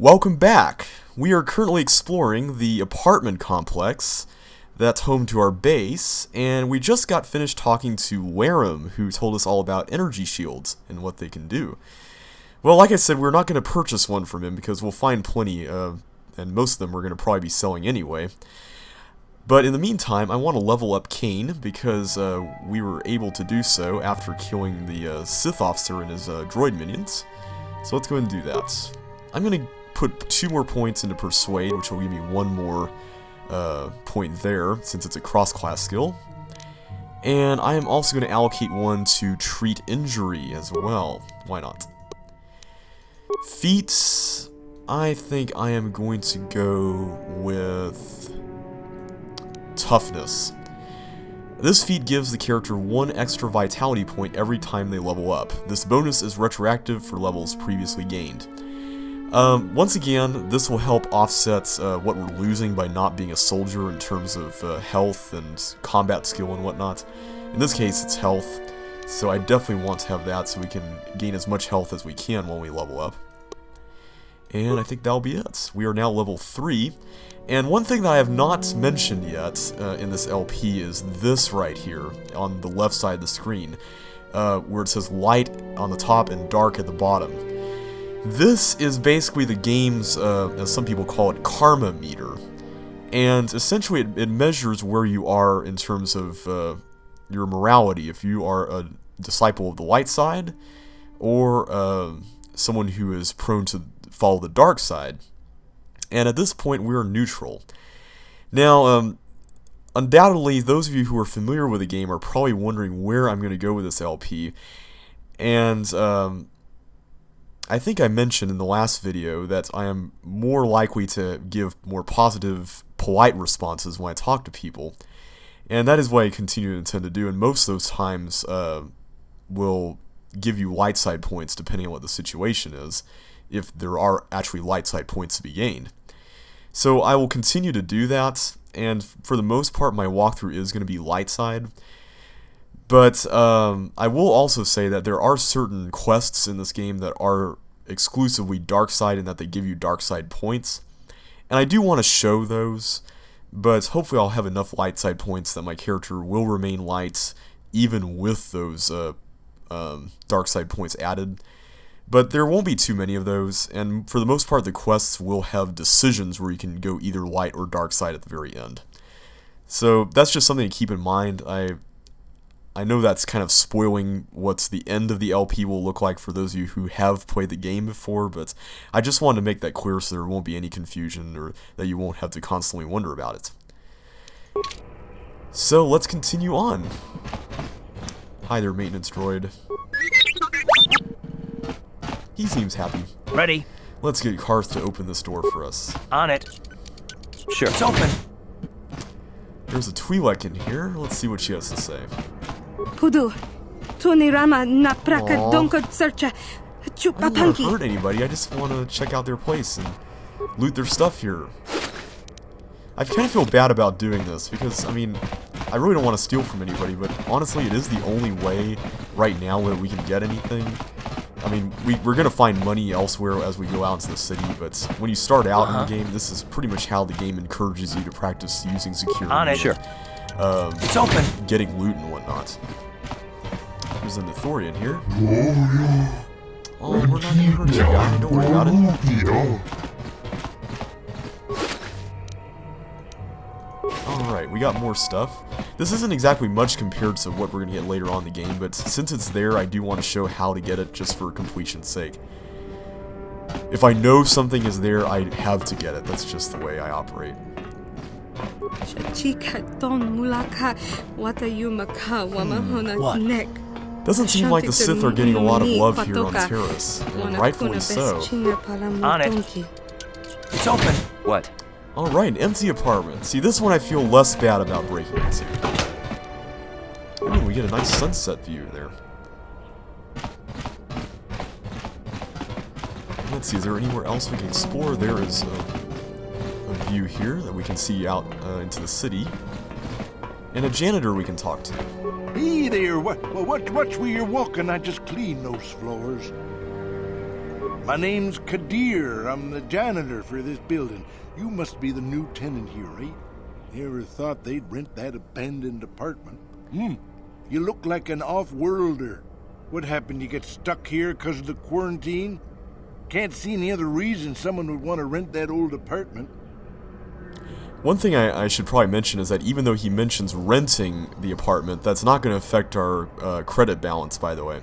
Welcome back! We are currently exploring the apartment complex that's home to our base, and we just got finished talking to Wareham, who told us all about energy shields and what they can do. Well, like I said, we're not going to purchase one from him because we'll find plenty, and most of them we're going to probably be selling anyway. But in the meantime, I want to level up Kane because we were able to do so after killing the Sith officer and his droid minions. So let's go ahead and do that. I'm going to put 2 more points into Persuade, which will give me 1 more point there, since it's a cross-class skill. And I am also going to allocate 1 to Treat Injury as well. Why not? Feats, I think I am going to go with Toughness. This feat gives the character 1 extra vitality point every time they level up. This bonus is retroactive for levels previously gained. Once again, this will help offset what we're losing by not being a soldier in terms of health and combat skill and whatnot. In this case, it's health, so I definitely want to have that so we can gain as much health as we can when we level up. And I think that'll be it. We are now level 3, and one thing that I have not mentioned yet in this LP is this right here on the left side of the screen, where it says light on the top and dark at the bottom. This is basically the game's, as some people call it, karma meter. And essentially it measures where you are in terms of your morality, if you are a disciple of the light side, or someone who is prone to follow the dark side. And at this point we're neutral. Now, undoubtedly, those of you who are familiar with the game are probably wondering where I'm going to go with this LP. And I think I mentioned in the last video that I am more likely to give more positive, polite responses when I talk to people. And that is what I continue to intend to do, and most of those times will give you light side points depending on what the situation is, if there are actually light side points to be gained. So I will continue to do that, and for the most part my walkthrough is going to be light side. But I will also say that there are certain quests in this game that are exclusively dark side and that they give you dark side points. And I do want to show those, but hopefully I'll have enough light side points that my character will remain light even with those dark side points added. But there won't be too many of those, and for the most part the quests will have decisions where you can go either light or dark side at the very end. So that's just something to keep in mind. I know that's kind of spoiling what the end of the LP will look like for those of you who have played the game before, but I just wanted to make that clear so there won't be any confusion or that you won't have to constantly wonder about it. So let's continue on. Hi there, maintenance droid. He seems happy. Ready. Let's get Karth to open this door for us. On it. Sure. It's open. There's a Twi'lek in here. Let's see what she has to say. Pudu, Tunirama na praka donko searcha I don't want to hurt anybody. I just want to check out their place and loot their stuff here. I kind of feel bad about doing this because, I mean, I really don't want to steal from anybody, but honestly it is the only way right now that we can get anything. I mean, we're going to find money elsewhere as we go out into the city, but when you start out in the game, this is pretty much how the game encourages you to practice using security. On it. Sure. It's open. Getting loot and whatnot. There's an Ithorian here. Oh, we're not going to hurt you, guy. Don't worry about it. Alright, we got more stuff. This isn't exactly much compared to what we're going to get later on in the game, but since it's there, I do want to show how to get it just for completion's sake. If I know something is there, I have to get it. That's just the way I operate. Doesn't seem like the Sith are getting a lot of love here on Taris, and rightfully so. On it. It's open. What? Alright, an empty apartment. See, this one I feel less bad about breaking into. Ooh, we get a nice sunset view there. Let's see, is there anywhere else we can explore? There is a view here that we can see out into the city. And a janitor we can talk to. Hey there, watch where you're walking. I just cleaned those floors. My name's Kadir. I'm the janitor for this building. You must be the new tenant here, right? Never thought they'd rent that abandoned apartment. You look like an off-worlder. What happened? You get stuck here because of the quarantine? Can't see any other reason someone would want to rent that old apartment. One thing I should probably mention is that even though he mentions renting the apartment, that's not going to affect our credit balance, by the way.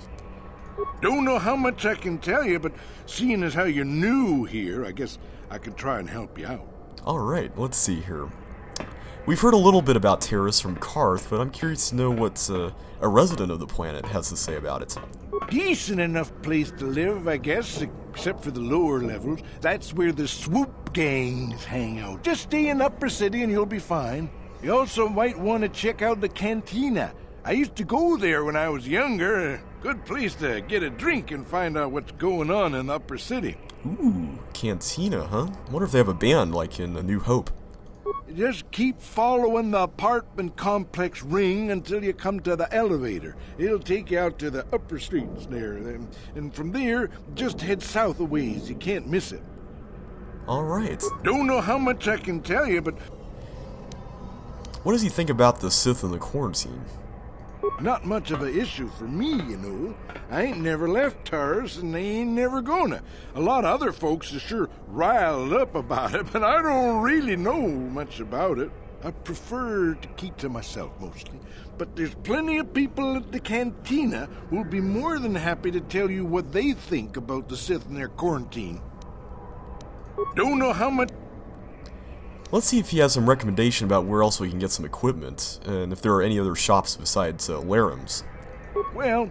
Don't know how much I can tell you, but seeing as how you're new here, I guess I can try and help you out. Alright, let's see here. We've heard a little bit about Terrace from Karth, but I'm curious to know what a resident of the planet has to say about it. Decent enough place to live, I guess, except for the lower levels. That's where the swoop gangs hang out. Just stay in Upper City and you'll be fine. You also might want to check out the cantina. I used to go there when I was younger. A good place to get a drink and find out what's going on in Upper City. Ooh, cantina, huh? I wonder if they have a band like in A New Hope. Just keep following the apartment complex ring until you come to the elevator. It'll take you out to the upper streets there. And from there, just head south a ways. You can't miss it. Alright. Don't know how much I can tell you, but... What does he think about the Sith and the quarantine? Not much of a issue for me, you know. I ain't never left Taurus, and they ain't never gonna. A lot of other folks are sure riled up about it, but I don't really know much about it. I prefer to keep to myself mostly. But there's plenty of people at the cantina who'll be more than happy to tell you what they think about the Sith and their quarantine. Don't know how much... Let's see if he has some recommendation about where else we can get some equipment, and if there are any other shops besides Laram's. Well,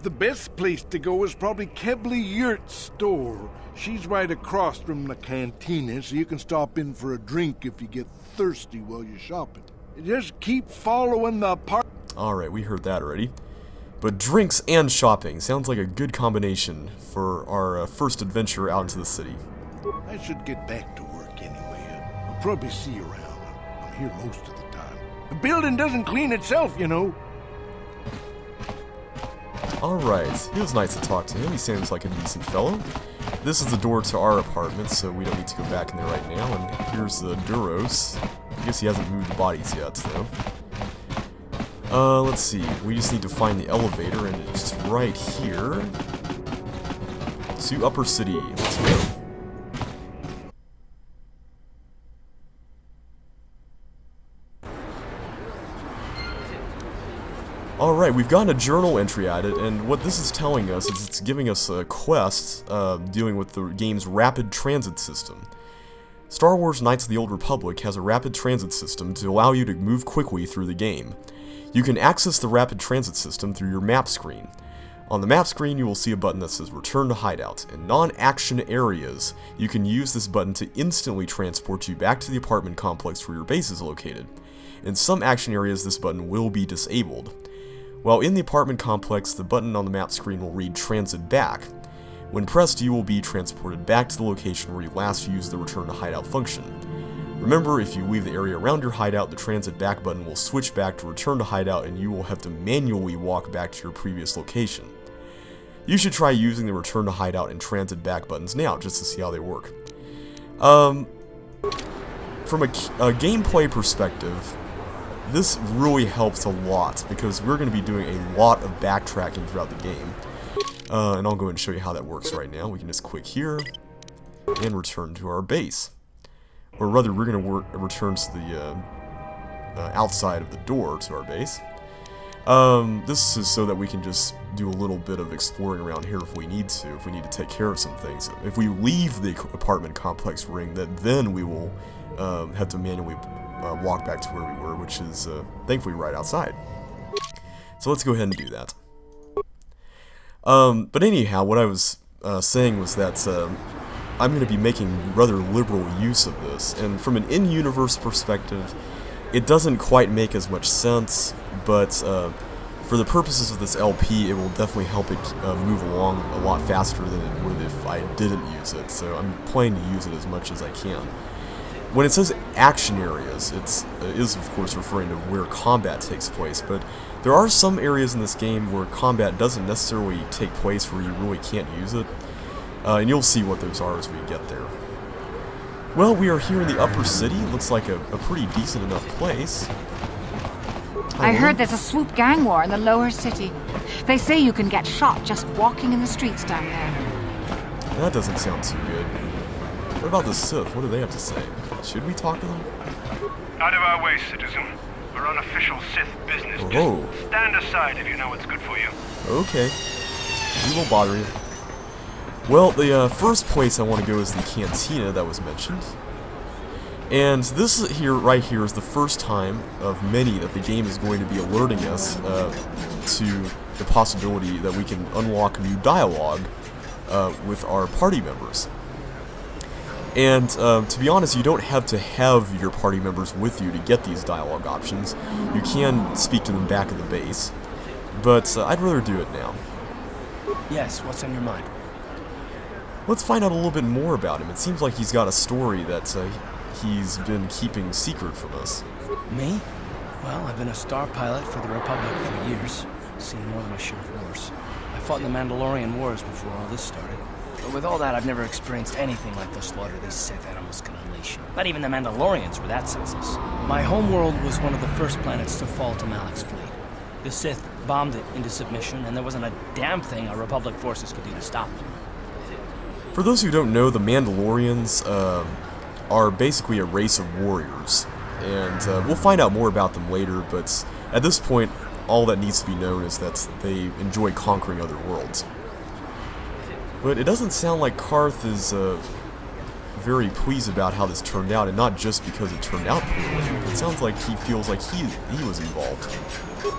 the best place to go is probably Kebley Yurt's store. She's right across from the cantina, so you can stop in for a drink if you get thirsty while you're shopping. Just keep following the park. Alright, we heard that already. But drinks and shopping sounds like a good combination for our first adventure out into the city. I should get back to work anyway. I'll probably see you around. I'm here most of the time. The building doesn't clean itself, you know. Alright, he was nice to talk to him. He seems like a decent fellow. This is the door to our apartment, so we don't need to go back in there right now. And here's the Duros. I guess he hasn't moved the bodies yet, though. Let's see. We just need to find the elevator, and it's right here. To Upper City. Let's go. Alright, we've gotten a journal entry at it, and what this is telling us is it's giving us a quest dealing with the game's rapid transit system. Star Wars Knights of the Old Republic has a rapid transit system to allow you to move quickly through the game. You can access the rapid transit system through your map screen. On the map screen, you will see a button that says Return to Hideout. In non-action areas, you can use this button to instantly transport you back to the apartment complex where your base is located. In some action areas, this button will be disabled. While in the apartment complex, the button on the map screen will read Transit Back. When pressed, you will be transported back to the location where you last used the Return to Hideout function. Remember, if you leave the area around your hideout, the Transit Back button will switch back to Return to Hideout and you will have to manually walk back to your previous location. You should try using the Return to Hideout and Transit Back buttons now, just to see how they work. From a gameplay perspective, this really helps a lot, because we're going to be doing a lot of backtracking throughout the game. And I'll go and show you how that works right now. We can just click here, and return to our base. Or rather, we're going to return to the outside of the door to our base. This is so that we can just do a little bit of exploring around here if we need to take care of some things. If we leave the apartment complex ring, then we will have to manually walk back to where we were, which is thankfully right outside. So let's go ahead and do that. But anyhow, what I was saying was that I'm going to be making rather liberal use of this, and from an in-universe perspective, it doesn't quite make as much sense, but for the purposes of this LP, it will definitely help it move along a lot faster than it would if I didn't use it, so I'm planning to use it as much as I can. When it says action areas, it is of course referring to where combat takes place, but there are some areas in this game where combat doesn't necessarily take place where you really can't use it. And you'll see what those are as we get there. Well, we are here in the upper city. Looks like a pretty decent enough place. I heard there's a swoop gang war in the lower city. They say you can get shot just walking in the streets down there. That doesn't sound too good. What about the Sith? What do they have to say? Should we talk to them? Out of our way, citizen. We're on official Sith business. Oh. Just stand aside if you know what's good for you. Okay. We won't bother you. Well, the first place I want to go is the cantina that was mentioned. And this right here is the first time of many that the game is going to be alerting us to the possibility that we can unlock new dialogue with our party members. And to be honest, you don't have to have your party members with you to get these dialogue options. You can speak to them back at the base, but I'd rather do it now. Yes, what's on your mind? Let's find out a little bit more about him. It seems like he's got a story that he's been keeping secret from us. Me? Well, I've been a star pilot for the Republic for years. Seen more than my share of wars. I fought in the Mandalorian Wars before all this started. But with all that, I've never experienced anything like the slaughter these Sith animals can unleash. Not even the Mandalorians were that senseless. My homeworld was one of the first planets to fall to Malak's fleet. The Sith bombed it into submission, and there wasn't a damn thing our Republic forces could do to stop it. For those who don't know, the Mandalorians are basically a race of warriors. And we'll find out more about them later, but at this point, all that needs to be known is that they enjoy conquering other worlds. But it doesn't sound like Carth is very pleased about how this turned out, and not just because it turned out poorly. It sounds like he feels like he was involved.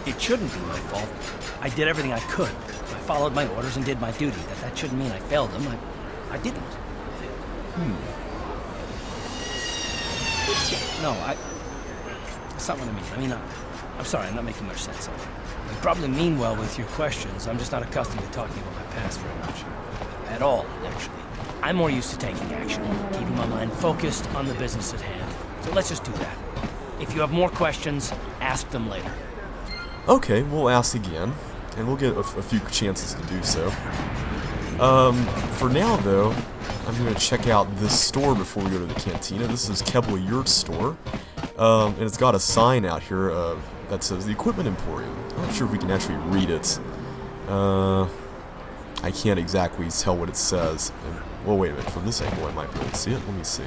It shouldn't be my fault. I did everything I could. I followed my orders and did my duty. That shouldn't mean I failed him. I didn't. No, that's not what I mean. I mean, I'm sorry, I'm not making much sense. You probably mean well with your questions. I'm just not accustomed to talking about my past very much. At all, actually. I'm more used to taking action, keeping my mind focused on the business at hand. So let's just do that. If you have more questions, ask them later. Okay, we'll ask again, and we'll get a few chances to do so. For now, though, I'm going to check out this store before we go to the cantina. This is Kebla Yurt's store, and it's got a sign out here that says the Equipment Emporium. I'm not sure if we can actually read it. I can't exactly tell what it says. Well, wait a minute. From this angle, I might be able to see it. Let me see.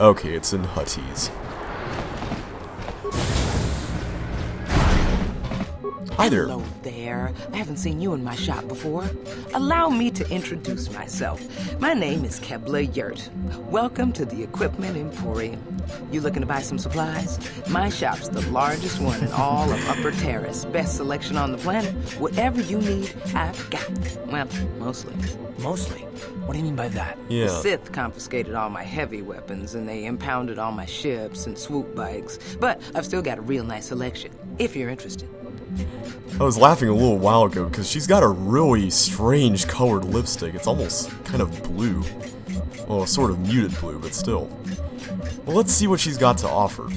Okay, it's in Huttese. Hi there. Hello there. I haven't seen you in my shop before. Allow me to introduce myself. My name is Kebla Yurt. Welcome to the Equipment Emporium. You looking to buy some supplies? My shop's the largest one in all of Upper Terrace. Best selection on the planet. Whatever you need, I've got. Well, mostly. Mostly? What do you mean by that? Yeah. The Sith confiscated all my heavy weapons, and they impounded all my ships and swoop bikes. But I've still got a real nice selection, if you're interested. I was laughing a little while ago because she's got a really strange colored lipstick. It's almost kind of blue. Well, sort of muted blue, but still. Well, let's see what she's got to offer.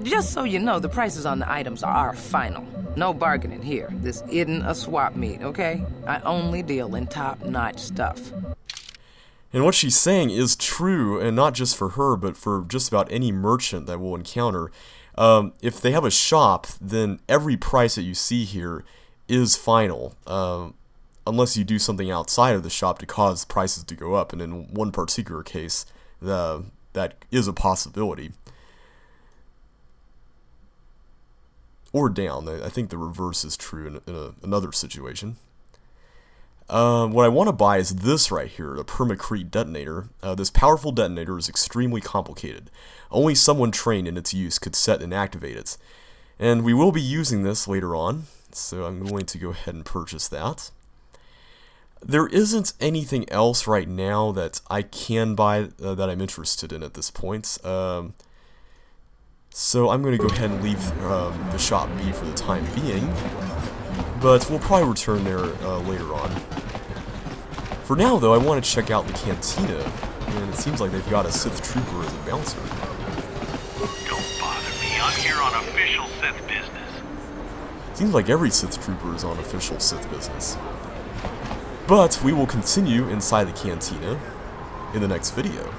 Just so you know, the prices on the items are final. No bargaining here. This isn't a swap meet, okay? I only deal in top-notch stuff. And what she's saying is true, and not just for her, but for just about any merchant that we'll encounter. If they have a shop, then every price that you see here is final, unless you do something outside of the shop to cause prices to go up, and in one particular case, that is a possibility. Or down. I think the reverse is true in another situation. What I want to buy is this right here, the Permacrete detonator. This powerful detonator is extremely complicated. Only someone trained in its use could set and activate it. And we will be using this later on, so I'm going to go ahead and purchase that. There isn't anything else right now that I can buy that I'm interested in at this point. So I'm going to go ahead and leave the shop be for the time being. But we'll probably return there later on. For now, though, I want to check out the cantina, and it seems like they've got a Sith trooper as a bouncer. Don't bother me. I'm here on official Sith business. Seems like every Sith trooper is on official Sith business. But we will continue inside the cantina in the next video.